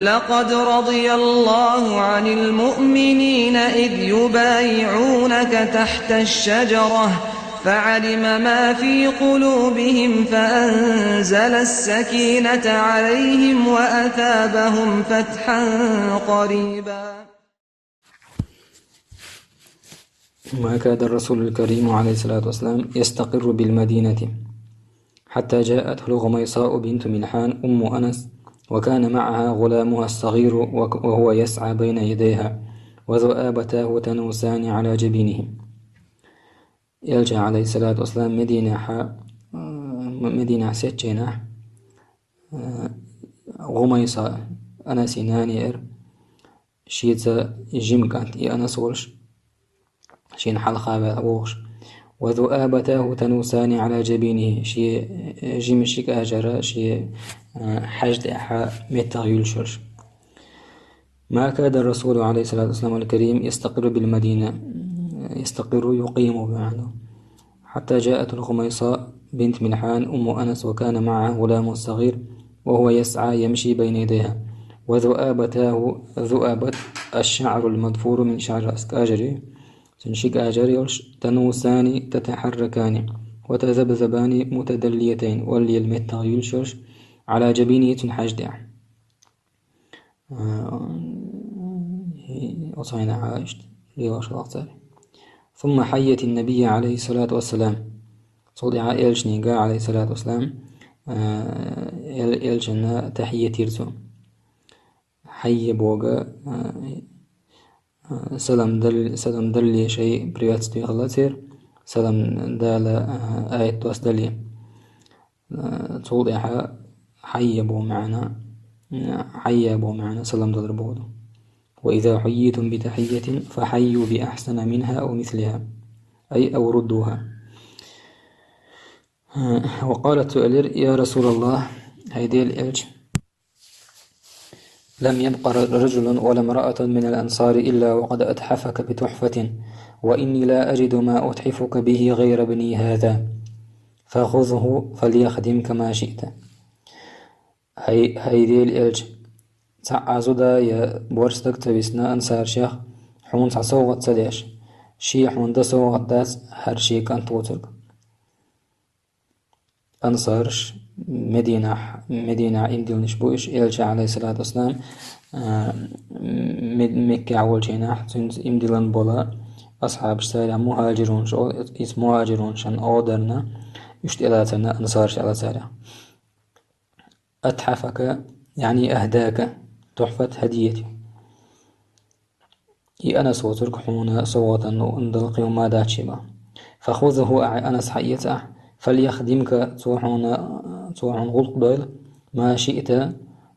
لقد رضي الله عن المؤمنين إذ يبايعونك تحت الشجرة فعلم ما في قلوبهم فأنزل السكينة عليهم وأثابهم فتحا قريبا. ما كاد الرسول الكريم عليه الصلاة والسلام يستقر بالمدينة حتى جاءته الغميصاء بنت ملحان أم أنس، وكان معها غلامها الصغير وهو يسعى بين يديها، وذؤابتاه تنوسان على جبينه. يلجأ عليه الصلاة والسلام مدينة سيتشينا غميصاء أنس نانير شيتا جيمكانت أنس ولش شين حلقة بوغش، وذؤابتاه تنوسان على جبينه شي جيمشيك أجرى شي حجد أحا متغيل شرش. ما كاد الرسول عليه الصلاة والسلام الكريم يستقر بالمدينة، يستقر يقيم بمعنى، حتى جاءت الخميصاء بنت ملحان أم أنس، وكان معها غلام صغير وهو يسعى يمشي بين يديها، وذؤابتاه ذؤابت الشعر المضفور من شعر أسكاجري تنشيك آجري تنوسان تتحركان وتذبذبان متدليتين واللي المتغيل شرش على جبينه تنحجدع. وصينا عايشت ليواش الأغتال. ثم حيت النبي عليه الصلاة والسلام صدع إلشنيقا عليه الصلاة والسلام إلشنا تحية تيرتو حي بوغا سلام دل شيء برياتستو غلاتير سلام دال آية توسدلي صدع حي بو معنا سلام دل بوغا. وإذا حييتم بتحية فحيوا بأحسن منها أو مثلها أي أو ردوها. وقالت تؤلر يا رسول الله هيدي الإلج لم يبق رجل ولا امرأة من الأنصار إلا وقد أتحفك بتحفة، وإني لا أجد ما أتحفك به غير ابني هذا، فخذه فليخدمك ما شئت. هيدي الإلج تعزودا يا بورستك تبسنا أنصار شيخ حون تعصوغت سديش شي حون دسوغت داس هرشي كان توترك أنصارش مدينة إنديل نشبوش إلجا عليه الصلاة والسلام مكة أول جناح تنز إمدلان بولا أصحاب سارة مهاجرون اسم مهاجرون شان أودرنا يشتئلاتنا أنصارش على سارة. أتحفك يعني أهداك تحفة هديتي أنا صوتك حون صوتا وندلقي وما داتشبا، فخذه أنس حيته فليخدمك توحون غلق دول ما شئت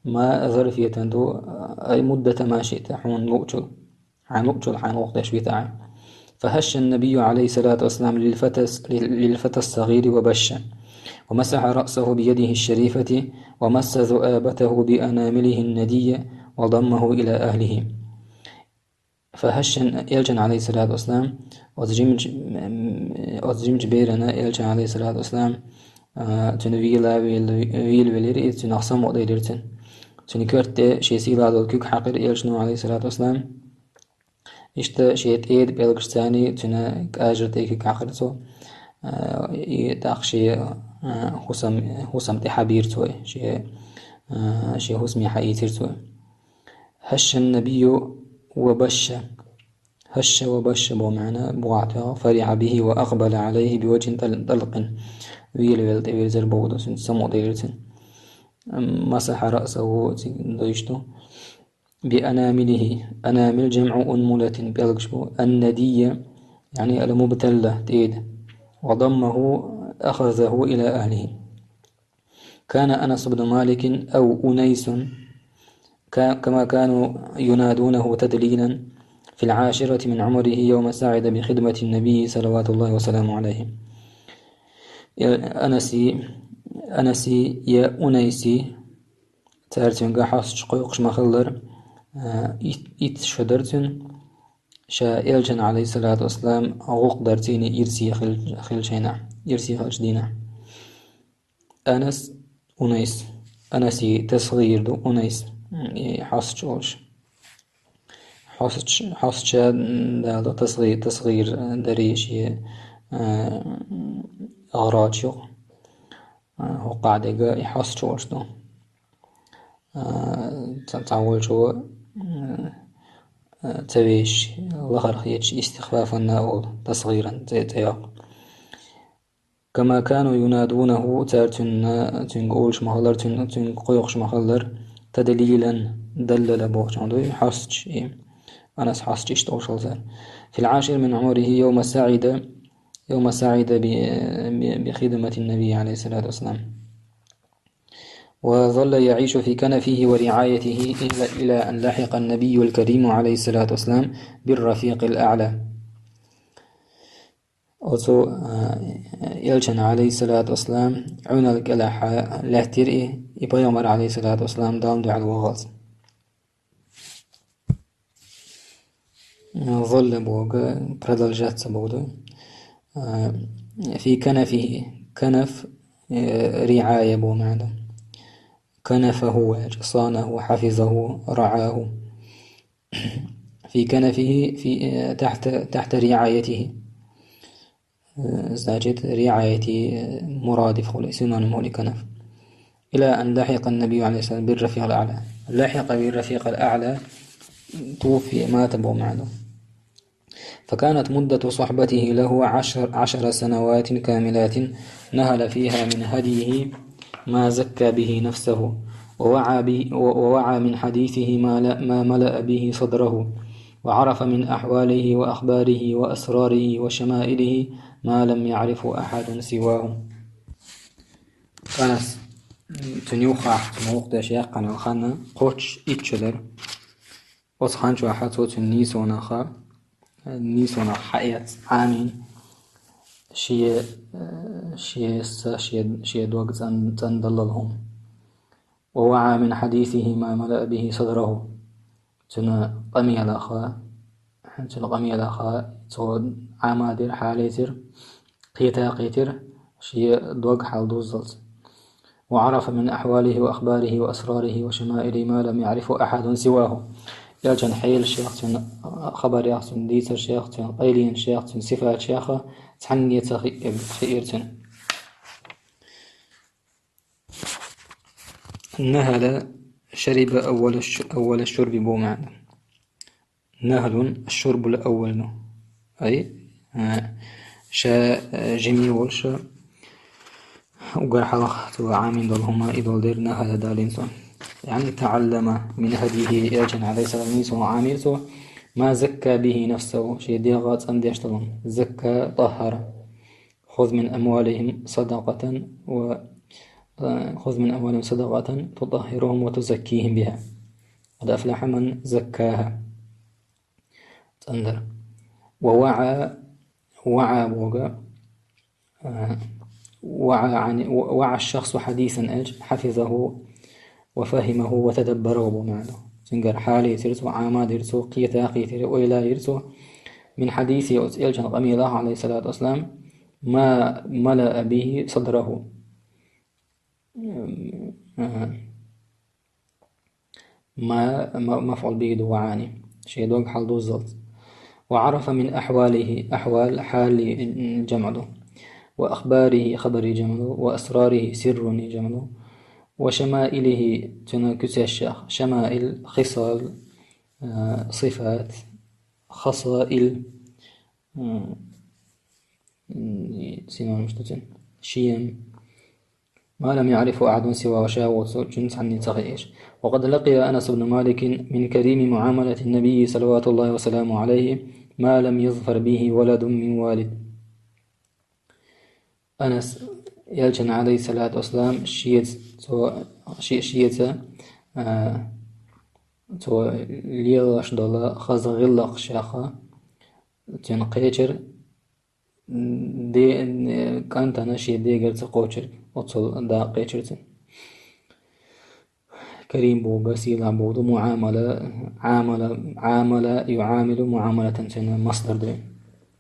ما ظرفية دو أي مدة ما شئت حون لؤجل عن لؤجل حين وقت بتاعه. فهش النبي عليه الصلاة والسلام للفتى الصغير وبش، ومسح رأسه بيده الشريفة ومس ذؤابته بأنامله الندية وضمه إلى أهله. فهش إلجن عليه الصلاة والسلام أزجمج بيرنا إلجن عليه الصلاة والسلام تنويلا ويل تنقسم وضيلرتن تنكرت شيسيلا دولكوك حقر إلجنو عليه الصلاة والسلام إشتا شيت إيد بيلغشتاني تنا كأجر تيكوك حقرتو تأخشي حسم تحبير توي شي حسمي حقيتر توي. هش النبي وبش هش وبش بمعنى بوعته فرح به وأقبل عليه بوجه طلق ويل زربودة سمو ديرتن مسح رأسه ديشته بأنامله أنامل جمع أنملة بيلقشبو الندية يعني المبتلة تيد وضمه أخذه إلى أهله. كان أنس بن مالك أو أنيس كما كانوا ينادونه تدليلا في 10 من عمره يوم سعد بخدمة النبي صلوات الله وسلامه عليه. أنسي يا أنيسي تارتن قحص شقوقش مخلر إتشدرتن شا إلجن عليه الصلاة والسلام أغوق درتيني إرسي خلشينا إرسي خلشدينا. أنس أنيس أنسي تصغير دو أنيس حصش أولش حصش دا تصغير دريش أغراض شو هو قاعدة يحصش أولش دو تعول شو تبيش ظهر خيتش استخفافا أو تصغيرا تياق كما كانوا ينادونه تن قولش مخلر تن قيوخش مخلر تدليلا دلل بوخش عنده حسج أنا حسج اشتوشل زال في العاشر من عمره يوم سعيد بخدمة النبي عليه الصلاة والسلام وظل يعيش في كنفه ورعايته إلى أن لحق النبي الكريم عليه الصلاة والسلام بالرفيق الأعلى. أوتو يلشن عليه الصلاة والسلام عون الكلاحة لاحترئ يبيمر عليه الصلاة والسلام دام دع الوغاز ظل بوغ بردل جات سبودو في كنفه كنف رعاية بو معنا كنفه صانه حفظه رعاه في كنفه في تحت رعايته زاجت رعايتي مرادف سنون لكنف إلى أن لحق النبي عليه الصلاة والسلام بالرفيق الأعلى لحق بالرفيق الأعلى توفي مات بو معنا فكانت مدة صحبته له 10 سنوات كاملات نهل فيها من هديه ما زكى به نفسه ووعى من حديثه ما ملأ به صدره وعرف من أحواله وأخباره وأسراره وشمائله ما لم يعرف أحد سواه. أنس تنيوخا موقع شيخ عن الخانة قوش إتشدر وصخانش وحاتو تنيسونا خا نيسونا حياة عامين شيء دوق تندللهم ووعى من حديثه ما ملأ به صدره تنا قمي الأخاء تود عمادر حاليتر قيتر شيء دوق حال دوزلت وعرف من أحواله وأخباره وأسراره وشمائله ما لم يعرف أحد سواه. يالجن حيل شيخ تن خبر يحسن ديتر شيخ تن قيلين شيخ تن صفات شيخة تحنية خيرتن نهل شرب أول الشرب بو معنى نهل الشرب الأول أي شا جميل والش وقر حلقة عامين دولهما إدول دير نهل دالينسون يعني تعلم من هديه يالجن عليه السلام نيسو عاميرتو ما زكى به نفسه شيء ديغات أم ديشتلون زكى طهر خذ من أموالهم صدقة تطهرهم وتزكيهم بها قد أفلح من زكاها تندر ووعى وعى الشخص حديثا حفظه وفهمه وتدبره بمعنى تنقر حالي ترسو عاماد يرسو قيتاقي ترسو وإلا يرسو من حديث يلجن قمي الله عليه الصلاة والسلام ما ملأ به صدره ما مفعول به دوعاني شيء دوق حال دوزلت وعرف من أحواله أحوال حال جمعه وأخباره خبر جمعه وأسراره سر جمعه وشمائله تنكس الشيخ شمائل خصال صفات خصائل سنون مشتتن شيم ما لم يعرف أحد سوى وشاوت جنس عن تغيير. وقد لقي أنس بن مالك من كريم معاملة النبي صلوات الله وسلامه عليه ما لم يظفر به ولد من والد. أنس يلجن عليه الصلاة والسلام شيئت تو ليش دولا خزغلق شاخة تنقيتر دي كانت أنا شيء ديجر تقوتر وصل دا قيترتن كريم بو غسيل عبود عامل يعامل معاملة سنة مصدر دي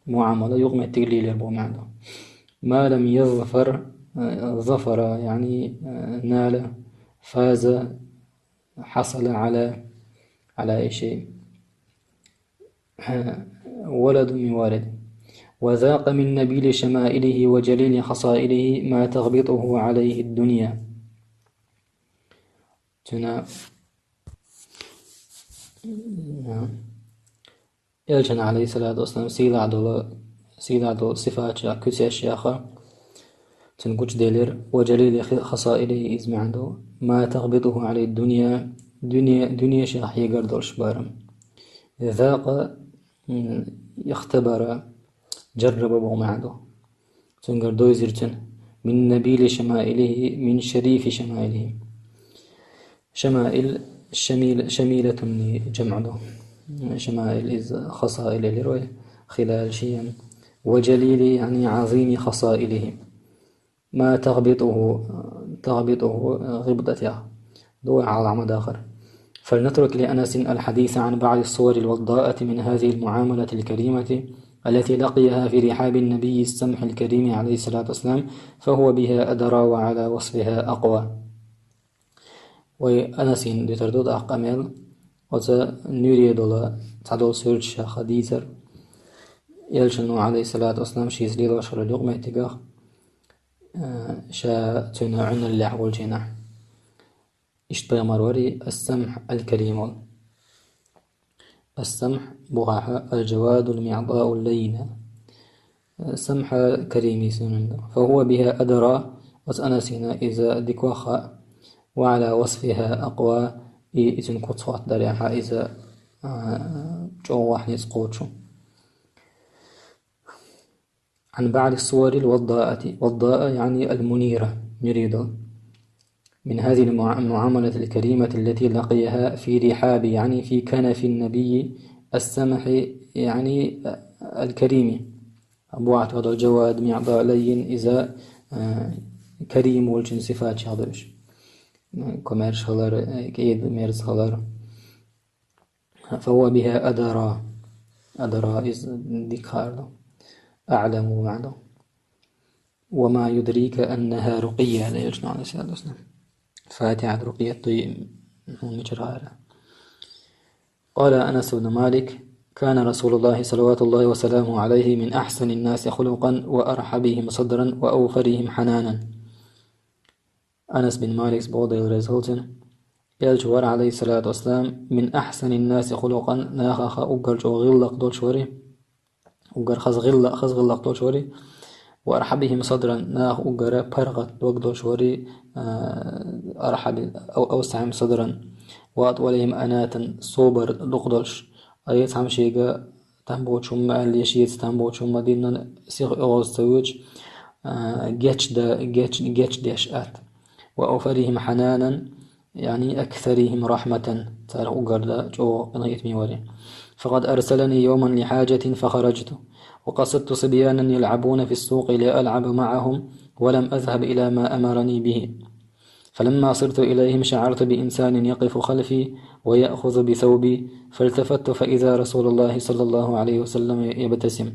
معاملة يغمى التقليل بو معنى ما لم يظفر ظفر يعني نال فاز حصل على أي شيء، ولد من والد. وذاق من نبيل شمائله وجليل خصائله ما تغبطه عليه الدنيا. إلجن عليه الصلاة والسلام سيلادو صفات كتير الشيخة تنقش ديلر وجليل خصائله إزم عنده ما تغبطه عليه الدنيا. دنيا شيخ يقردوش بارم. ذاق يختبر جرب بهم عنده تنقردو يزرتن من نبيل شمائله من شريف شمائله. شمائل شميلة جمع له شمائل خصائل لروي خلال شيء. وجليل يعني عظيم خصائله. ما تغبطه غبطتها دو على عمد آخر. فلنترك لأنس الحديث عن بعض الصور الوضاءة من هذه المعاملة الكريمة التي لقيها في رحاب النبي السمح الكريم عليه الصلاة والسلام، فهو بها أدرى وعلى وصفها أقوى. وأنس ديتردود أقامل وتا نوري دولا تعدول سيرش خديثر يلشنو عليه الصلاة والسلام شيز ليلة وشر اللقمة تقاخ شا تنا عنا اللح والجناح اشتغى مروري السمح الكريم. السمح بغاحة الجواد المعضاء اللين سمح كريمي سنن، فهو بها أدرى وأنسنا إذا دكوخا وعلى وصفها أقوى إذن كتصوات دريحة إذا جوحني سقوتشو. عن بعض الصور الوضاءة يعني المنيرة نريد من هذه المعاملة الكريمة التي لقيها في رحاب يعني في كنف النبي السمح يعني الكريم. أبو عطاد الجواد معضاء لين إذا كريم والجنسفات شادوش كوميرشالر كيد ميرسالر. فهو بها أدرى إذ ذكر أعلم معنى. وما يدريك أنها رقية لا يجمع على سيادة الإسلام فاتحة رقية طيب مجرارة. قال أنس بن مالك كان رسول الله صلوات الله وسلامه عليه من أحسن الناس خلقا وأرحبهم صدرا وأوفرهم حنانا. أنس بن مالك بوضع الرزولتن يلجوار عليه الصلاة والسلام من أحسن الناس خلقا ناخخ أقر جو غلق دول شوري أقر خز غلق دول شوري وأرحبهم صدرا ناخ أقر برغت دول شوري أرحب أو أوسعهم صدرا وأطولهم أناتا صوبر دقدلش أيت هم شيء تنبوت شو ما اللي شيء تنبوت شو ما دينا سيغ أغاز توج جيتش داشات. وأوفرهم حنانا يعني أكثرهم رحمة تارق أقرد جو بنغيت ميوري. فقد أرسلني يوما لحاجة فخرجت وقصدت صبيانا يلعبون في السوق لألعب معهم ولم أذهب إلى ما أمرني به. فلما صرت إليهم شعرت بإنسان يقف خلفي ويأخذ بثوبي فالتفت فإذا رسول الله صلى الله عليه وسلم يبتسم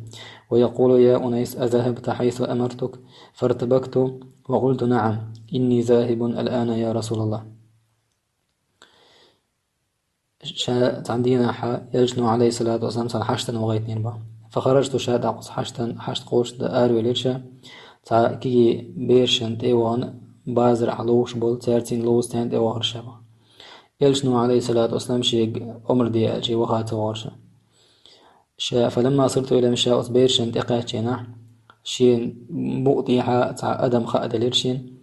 ويقول يا أنيس أذهبت حيث أمرتك؟ فارتبكت وقلت نعم إني ذاهب الآن يا رسول الله. شاءت عندنا يجنو عليه الصلاة والسلام صار حشتا وغيت نربا فخرجت شاد أقص حشت قوش دا آروي ليرشا تا كي بيرشن تيوان بازر علوش بول تيرتين لوز تين تيوان شبا يجنو عليه الصلاة والسلام شيء أمر دي أجي وخات ورشا شا. فلما صرت إلى مشاء بيرشن تقاتشنا شيء بؤطيحة تا أدم خأد ليرشين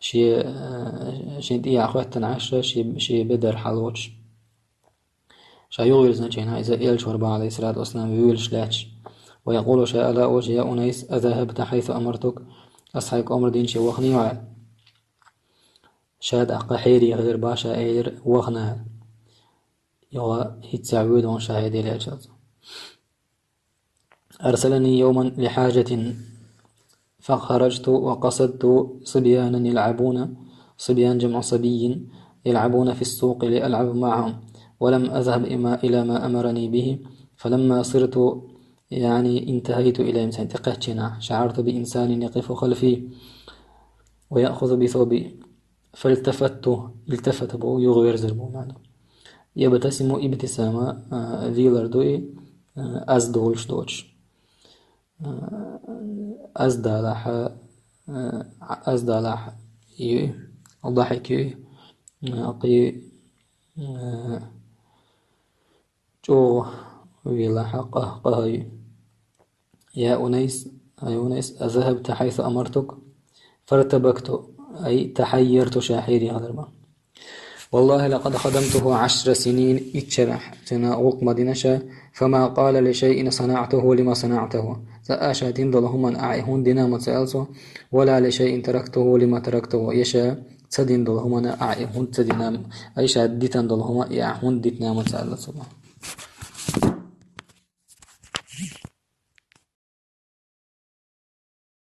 شيء دي أخواتنا عشرة شيء بدر حلوش شايوغل زنجينا إذا إلش وربا عليه الصلاة والسلام يولش لاتش ويقول شاء لا وجه يا أنيس أذهبت حيث أمرتك أصحيك أمر دين شي وخني وعال شاد أقا حيري غير باشا إير وخنا يغا هيتسعود ونشاهدي لأجاز. أرسلني يوما لحاجة فخرجت وقصدت صبيانا يلعبون صبيان جمع صبي يلعبون في السوق لألعب معهم ولم أذهب إلى ما أمرني به. فلما صرت يعني انتهيت إلى إنسان تقهتنا شعرت بإنسان يقف خلفي ويأخذ بثوبي التفت بو يغير زربو معنا يبتسم ابتسامة فيلر دوي أزدولش دوتش أزدالح الضحك أقي جو ويلا قهي يا أنيس أذهبت حيث أمرتك فارتبكت أي تحيرت شاحيري غضربا والله لقد خدمته 10 سنين اتشرح تناوق مدينشا فما قال لشيء صنعته لما صنعته سأشا دين أعيهون دينامة سألسو ولا لشيء تركته لما تركته يشا تدين أعيهون تدينام أي شا ديتان يعهون ديتنامة سألسو